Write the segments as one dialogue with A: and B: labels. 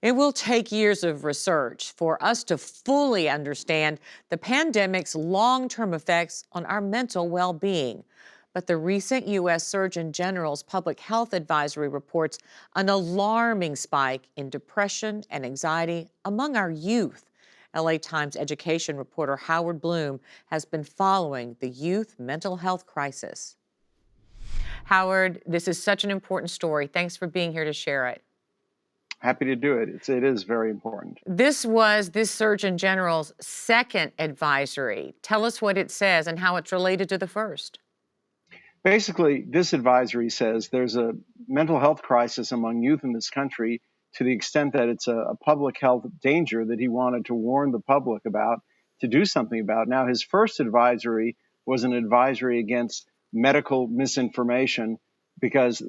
A: It will take years of research for us to fully understand the pandemic's long term effects on our mental well being. But the recent U.S. Surgeon General's public health advisory reports an alarming spike in depression and anxiety among our youth. LA Times education reporter Howard Bloom has been following the youth mental health crisis. Howard, this is such an important story. Thanks for being here to share it.
B: Happy to do it. It is very important.
A: This was this Surgeon General's second advisory. Tell us what it says and how it's related to the first.
B: Basically, this advisory says there's a mental health crisis among youth in this country to the extent that it's a public health danger that he wanted to warn the public about, to do something about. Now, his first advisory was an advisory against medical misinformation, because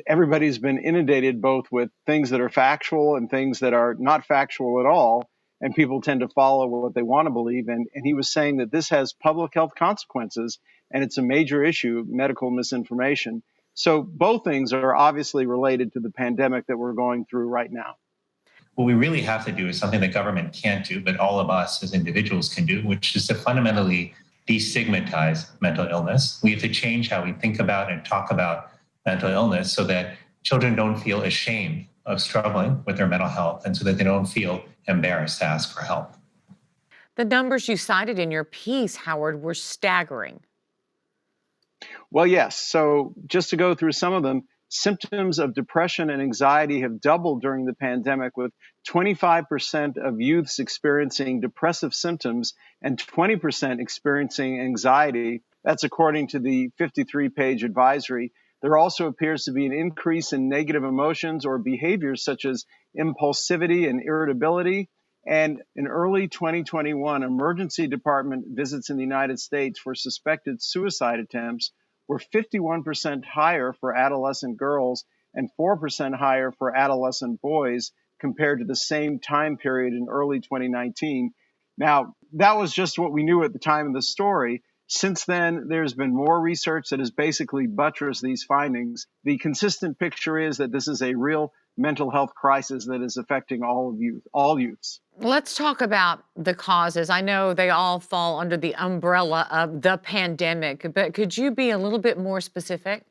B: everybody's been inundated both with things that are factual and things that are not factual at all, and people tend to follow what they want to believe. And he was saying that this has public health consequences, and it's a major issue, medical misinformation. So both things are obviously related to the pandemic that we're going through right now.
C: What we really have to do is something the government can't do, but all of us as individuals can do, which is to fundamentally destigmatize mental illness. We have to change how we think about and talk about mental illness so that children don't feel ashamed of struggling with their mental health, and so that they don't feel embarrassed to ask for help.
A: The numbers you cited in your piece, Howard, were staggering.
B: Well, yes. So just to go through some of them, symptoms of depression and anxiety have doubled during the pandemic, with 25% of youths experiencing depressive symptoms and 20% experiencing anxiety. That's according to the 53-page advisory. There also appears to be an increase in negative emotions or behaviors such as impulsivity and irritability. And in early 2021, emergency department visits in the United States for suspected suicide attempts were 51% higher for adolescent girls and 4% higher for adolescent boys compared to the same time period in early 2019. Now, that was just what we knew at the time of the story. Since then, there's been more research that has basically buttressed these findings. The consistent picture is that this is a real mental health crisis that is affecting all youths.
A: Let's talk about the causes. I know they all fall under the umbrella of the pandemic, but could you be a little bit more specific?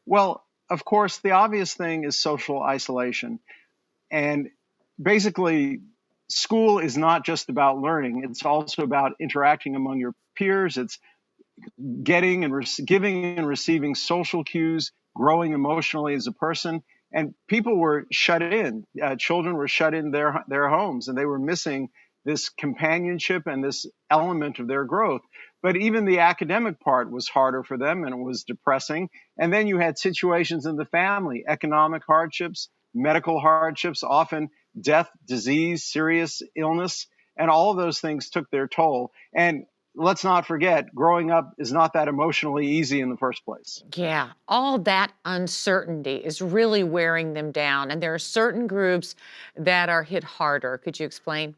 B: Well, of course, the obvious thing is social isolation. And basically, school is not just about learning. It's also about interacting among your peers. It's getting and giving and receiving social cues, growing emotionally as a person. And people were shut in. Children were shut in their homes, and they were missing this companionship and this element of their growth. But even the academic part was harder for them, and it was depressing. And then you had situations in the family, economic hardships, medical hardships, often death, disease, serious illness, and all of those things took their toll. And let's not forget, growing up is not that emotionally easy in the first place.
A: Yeah, all that uncertainty is really wearing them down. And there are certain groups that are hit harder. Could you explain?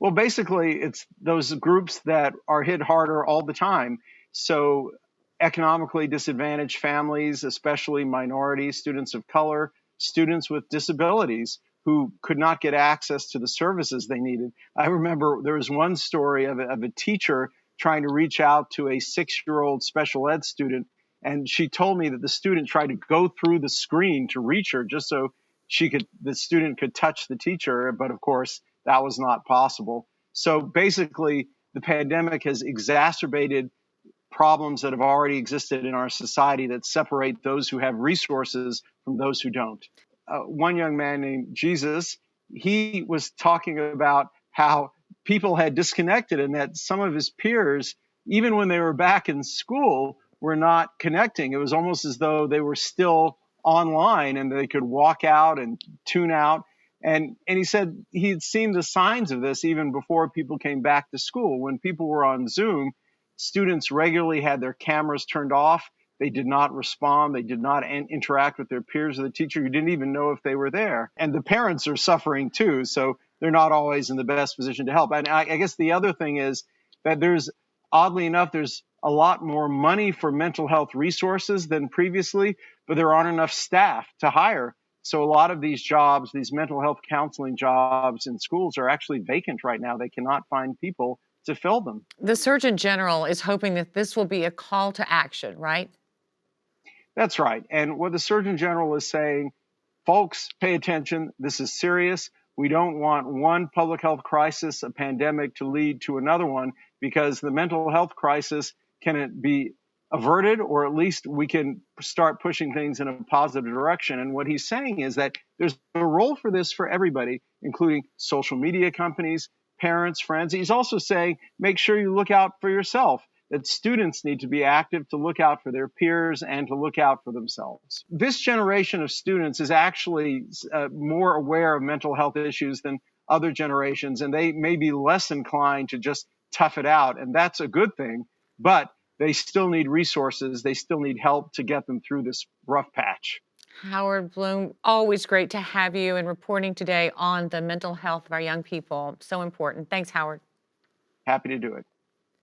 B: Well, basically, it's those groups that are hit harder all the time. So economically disadvantaged families, especially minorities, students of color, students with disabilities who could not get access to the services they needed. I remember there was one story of a teacher trying to reach out to a 6-year-old special ed student, and she told me that the student tried to go through the screen to reach her just so the student could touch the teacher, but of course that was not possible. So basically, the pandemic has exacerbated problems that have already existed in our society that separate those who have resources from those who don't. One young man named Jesus, he was talking about how people had disconnected and that some of his peers, even when they were back in school, were not connecting. It was almost as though they were still online and they could walk out and tune out. And he said he had seen the signs of this even before people came back to school. When people were on Zoom, students regularly had their cameras turned off. They did not respond. They did not interact with their peers or the teacher. You didn't even know if they were there. And the parents are suffering too, so they're not always in the best position to help. And I guess the other thing is that oddly enough, there's a lot more money for mental health resources than previously, but there aren't enough staff to hire So a lot of these jobs, these mental health counseling jobs in schools, are actually vacant right now. They cannot find people to fill them.
A: The Surgeon General is hoping that this will be a call to action, right?
B: That's right. And what the Surgeon General is saying, folks, pay attention. This is serious. We don't want one public health crisis, a pandemic, to lead to another one, because the mental health crisis can be averted, or at least we can start pushing things in a positive direction. And what he's saying is that there's a role for this for everybody, including social media companies, parents, friends. He's also saying, make sure you look out for yourself, that students need to be active to look out for their peers and to look out for themselves. This generation of students is actually more aware of mental health issues than other generations, and they may be less inclined to just tough it out, and that's a good thing, but they still need resources. They still need help to get them through this rough patch.
A: Howard Bloom, always great to have you and reporting today on the mental health of our young people. So important. Thanks, Howard.
B: Happy to do it.